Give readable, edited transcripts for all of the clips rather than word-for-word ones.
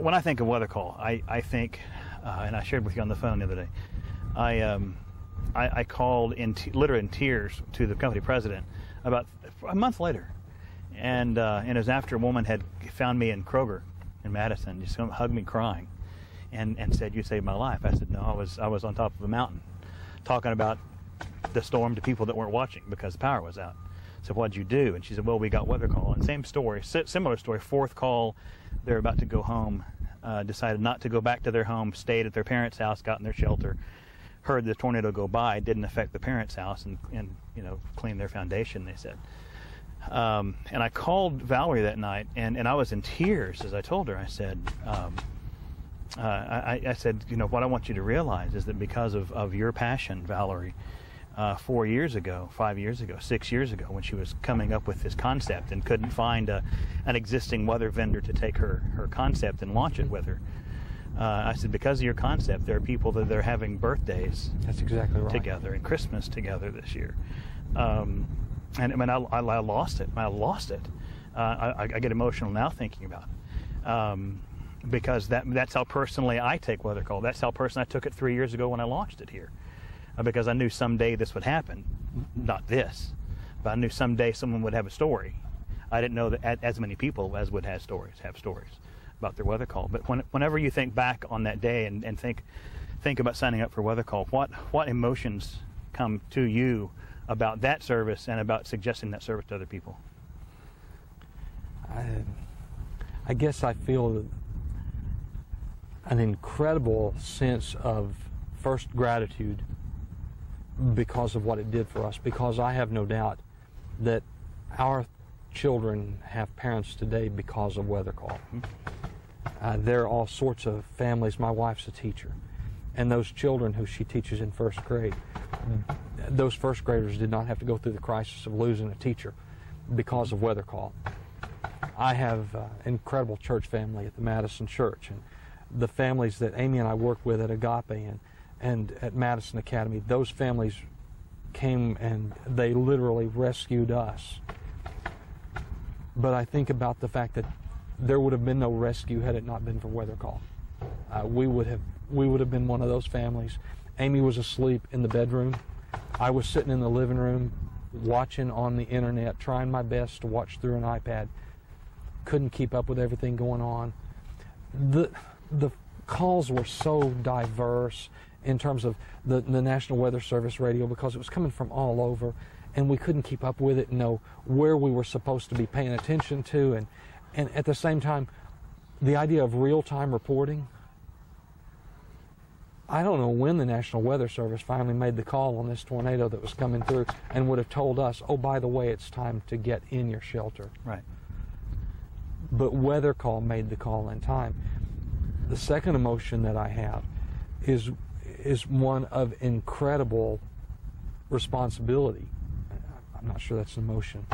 when I think of WeatherCall, I think, and I shared with you on the phone the other day, I called literally in tears to the company president about a month later, and it was after a woman had found me in Kroger in Madison, just hugged me crying, and said, "You saved my life." I said, "No, I was on top of a mountain, talking about the storm to people that weren't watching because the power was out." So what'd you do? And she said, "Well, we got WeatherCall." And same story, similar story. Fourth call, they're about to go home, decided not to go back to their home, stayed at their parents' house, got in their shelter, heard the tornado go by, didn't affect the parents' house, and cleaned their foundation, they said. And I called Valerie that night, and I was in tears as I told her. I said, I said, what I want you to realize is that because of your passion, Valerie, 4 years ago, 5 years ago, 6 years ago, when she was coming up with this concept and couldn't find an existing weather vendor to take her concept and launch it with her, I said, because of your concept, there are people that are having birthdays. That's exactly right. Together and Christmas together this year. And I mean, I lost it. I lost it. I get emotional now thinking about it. Because that's how personally I take WeatherCall. That's how personally I took it 3 years ago when I launched it here. Because I knew someday this would happen. Not this, but I knew someday someone would have a story. I didn't know that as many people as would have stories about their WeatherCall. But whenever you think back on that day and think about signing up for WeatherCall, what emotions come to you about that service and about suggesting that service to other people? I guess I feel an incredible sense of first gratitude because of what it did for us, because I have no doubt that our children have parents today because of WeatherCall. There are all sorts of families. My wife's a teacher, and those children who she teaches in first grade, those first graders did not have to go through the crisis of losing a teacher because of WeatherCall. I have an incredible church family at the Madison Church, and the families that Amy and I work with at Agape and at Madison Academy, those families came and they literally rescued us. But I think about the fact that there would have been no rescue had it not been for WeatherCall. We would have been one of those families. Amy was asleep in the bedroom. I was sitting in the living room watching on the internet, trying my best to watch through an iPad. Couldn't keep up with everything going on. The calls were so diverse in terms of the National Weather Service radio, because it was coming from all over, and we couldn't keep up with it and know where we were supposed to be paying attention to. And at the same time, the idea of real-time reporting, I don't know when the National Weather Service finally made the call on this tornado that was coming through and would have told us, oh, by the way, it's time to get in your shelter. Right. But WeatherCall made the call in time. The second emotion that I have is one of incredible responsibility. I'm not sure that's an emotion,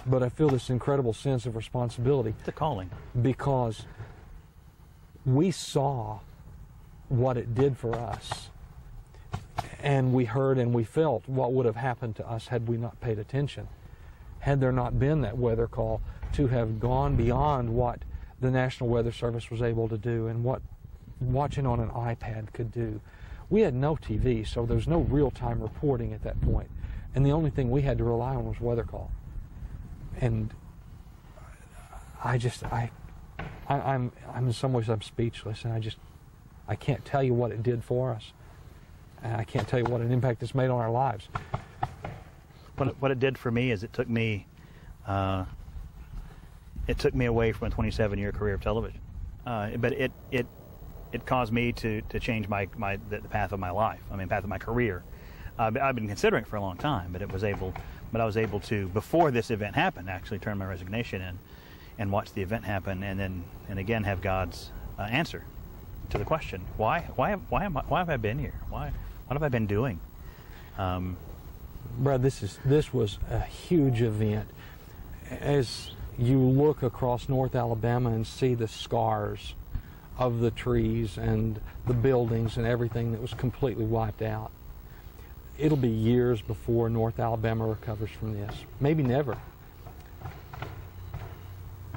but I feel this incredible sense of responsibility. It's a calling. Because we saw what it did for us, and we heard and we felt what would have happened to us had we not paid attention. Had there not been that WeatherCall to have gone beyond what the National Weather Service was able to do and what watching on an iPad could do. We had no TV, so there's no real-time reporting at that point. And the only thing we had to rely on was WeatherCall. And I'm in some ways I'm speechless, and I can't tell you what it did for us. And I can't tell you what an impact it's made on our lives. What it did for me is it took me away from a 27-year career of television. But it caused me to change the path of my life. I mean, path of my career. I've been considering it for a long time, but I was able to, before this event happened, actually turn my resignation in and watch the event happen, and again have God's answer to the question: why have I been here? What have I been doing? Brad, this was a huge event. As you look across North Alabama and see the scars of the trees and the buildings and everything that was completely wiped out, it'll be years before North Alabama recovers from this. Maybe never.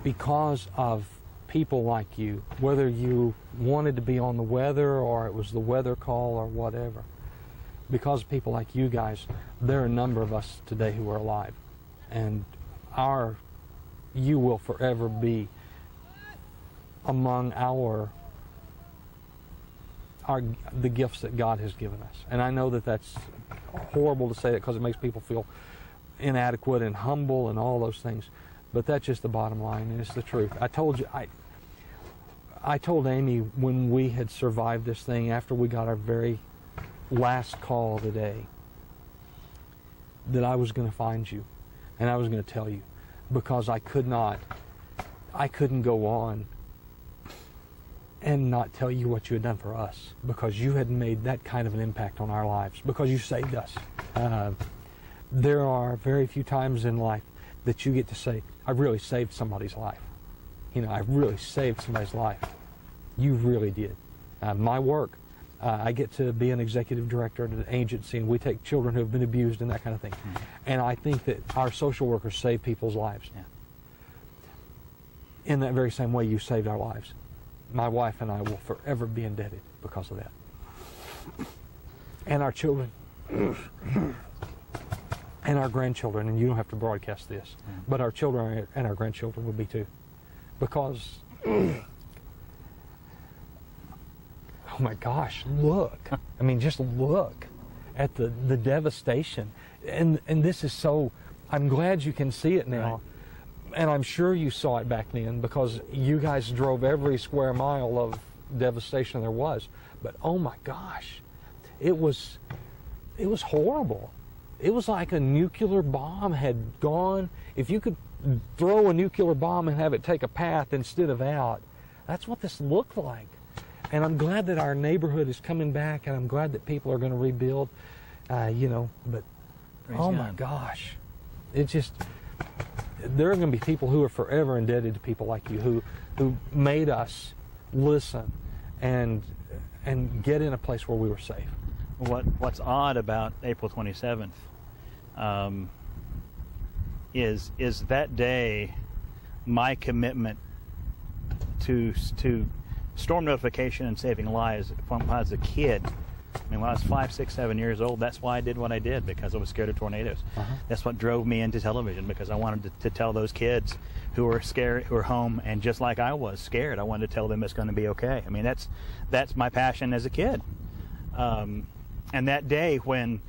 Because of people like you, whether you wanted to be on the weather or it was the weather call or whatever, because of people like you guys, there are a number of us today who are alive. And you will forever be among the gifts that God has given us. And I know that that's horrible to say that because it makes people feel inadequate and humble and all those things. But that's just the bottom line, and it's the truth. I told Amy when we had survived this thing, after we got our very last call today, that I was going to find you, and I was going to tell you, because I couldn't go on and not tell you what you had done for us, because you had made that kind of an impact on our lives, because you saved us. There are very few times in life that you get to say, I really saved somebody's life. You know, I really saved somebody's life. You really did. My work, I get to be an executive director at an agency, and we take children who have been abused and that kind of thing. Mm-hmm. And I think that our social workers save people's lives. Yeah. In that very same way you saved our lives. My wife and I will forever be indebted because of that. And our children. And our grandchildren, and you don't have to broadcast this, but our children and our grandchildren will be too. Because, oh my gosh, look. I mean, just look at the devastation. And this is so, I'm glad you can see it now. Right. And I'm sure you saw it back then because you guys drove every square mile of devastation there was. But oh my gosh, it was horrible. It was like a nuclear bomb had gone. If you could throw a nuclear bomb and have it take a path instead of out, that's what this looked like. And I'm glad that our neighborhood is coming back, and I'm glad that people are going to rebuild, but Praise God. My gosh. It's just, there are going to be people who are forever indebted to people like you who made us listen and get in a place where we were safe. What's odd about April 27th is that day my commitment to storm notification and saving lives when I was a kid. I mean, when I was 5, 6, 7 years old, that's why I did what I did, because I was scared of tornadoes. Uh-huh. That's what drove me into television, because I wanted to tell those kids who were scared, who were home, and just like I was scared, I wanted to tell them it's going to be okay. I mean, that's my passion as a kid. And that day when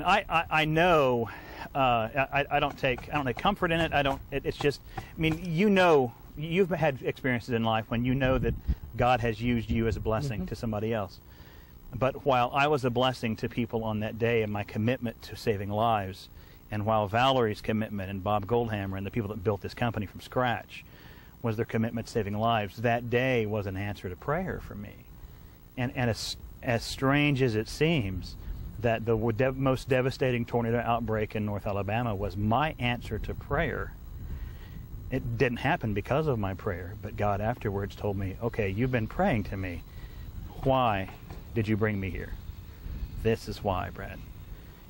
I know, I don't take comfort in it. It's just, I mean, you've had experiences in life when you know that God has used you as a blessing mm-hmm. to somebody else. But while I was a blessing to people on that day in my commitment to saving lives, and while Valerie's commitment and Bob Goldhammer and the people that built this company from scratch was their commitment to saving lives, that day was an answer to prayer for me. And as strange as it seems, that the most devastating tornado outbreak in North Alabama was my answer to prayer. It didn't happen because of my prayer, but God afterwards told me, okay, you've been praying to me. Why did you bring me here? This is why, Brad.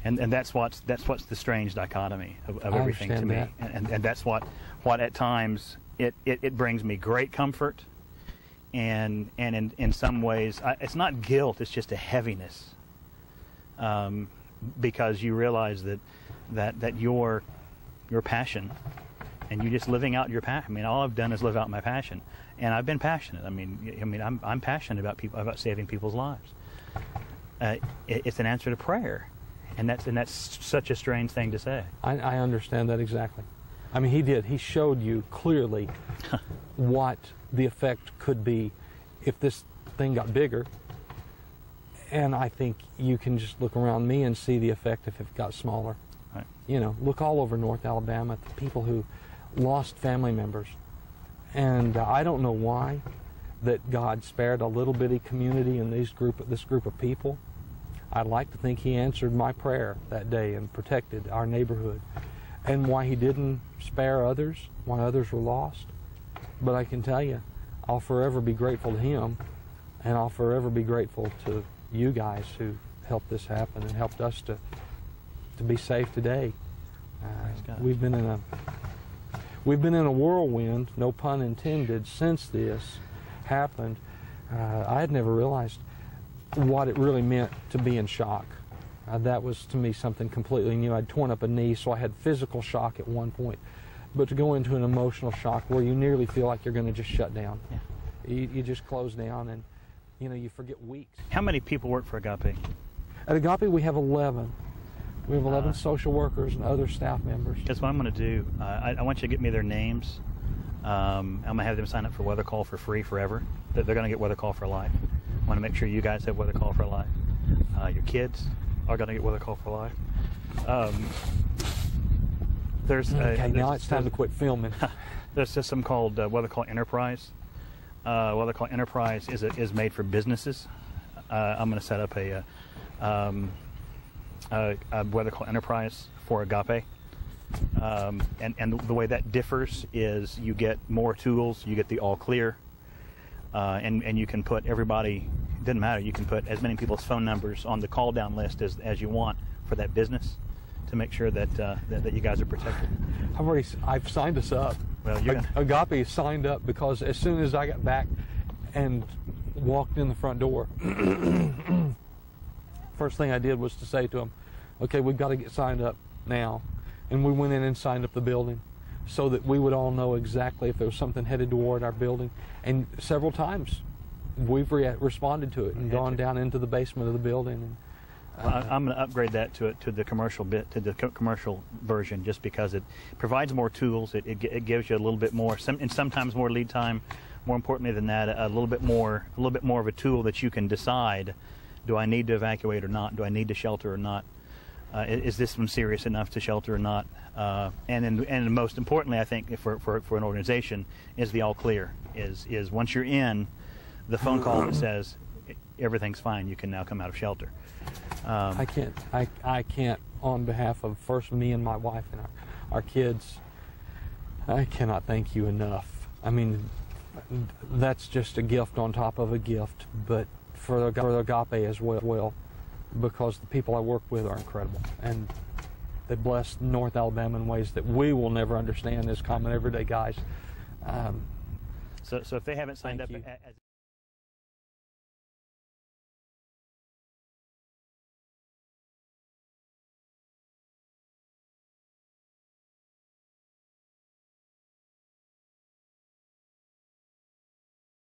And that's what's the strange dichotomy of everything to me. And that's what at times it brings me great comfort. And in some ways, it's not guilt, it's just a heaviness. Because you realize that your passion, and you just living out your passion. I mean, all I've done is live out my passion, and I've been passionate. I mean, I'm passionate about saving people's lives. It's an answer to prayer, and that's such a strange thing to say. I understand that exactly. I mean, he did. He showed you clearly what the effect could be if this thing got bigger. And I think you can just look around me and see the effect if it got smaller. Right. You know, look all over North Alabama at the people who lost family members. And I don't know why that God spared a little bitty community in this group of people. I'd like to think he answered my prayer that day and protected our neighborhood. And why he didn't spare others, why others were lost. But I can tell you, I'll forever be grateful to him, and I'll forever be grateful to you guys who helped this happen and helped us to be safe today. We've been we've been in a whirlwind, no pun intended, since this happened. I had never realized what it really meant to be in shock. That was, to me, something completely new. I'd torn up a knee, so I had physical shock at one point. But to go into an emotional shock where you nearly feel like you're going to just shut down. Yeah. You just close down and, you forget weeks. How many people work for Agape? At Agape, we have 11. We have 11 social workers and other staff members. That's what I'm going to do. I want you to get me their names. I'm going to have them sign up for WeatherCall for free forever. They're going to get WeatherCall for life. I want to make sure you guys have WeatherCall for life. Your kids are going to get WeatherCall for life. Now it's time to quit filming. There's a system called WeatherCall Enterprise. WeatherCall Enterprise is made for businesses. I'm going to set up a WeatherCall Enterprise for Agape. And the way that differs is you get more tools, you get the all clear, and you can put everybody, it doesn't matter, you can put as many people's phone numbers on the call down list as you want for that business to make sure that you guys are protected. I've signed us up. Well, Agape signed up because as soon as I got back and walked in the front door, first thing I did was to say to them, okay, we've got to get signed up now. And we went in and signed up the building so that we would all know exactly if there was something headed toward our building. And several times we've responded to it and gone down into the basement of the building. And, I'm going to upgrade that to the commercial version, just because it provides more tools. It gives you a little bit more, and sometimes more lead time. More importantly than that, a little bit more of a tool that you can decide: do I need to evacuate or not? Do I need to shelter or not? Is this one serious enough to shelter or not? And most importantly, I think for an organization, is the all clear. Is once you're in, the phone call that says everything's fine, you can now come out of shelter. I can't, on behalf of first me and my wife and our kids, I cannot thank you enough. I mean, that's just a gift on top of a gift, but for Agape as well, because the people I work with are incredible, and they bless North Alabama in ways that we will never understand as common everyday guys. So if they haven't signed up as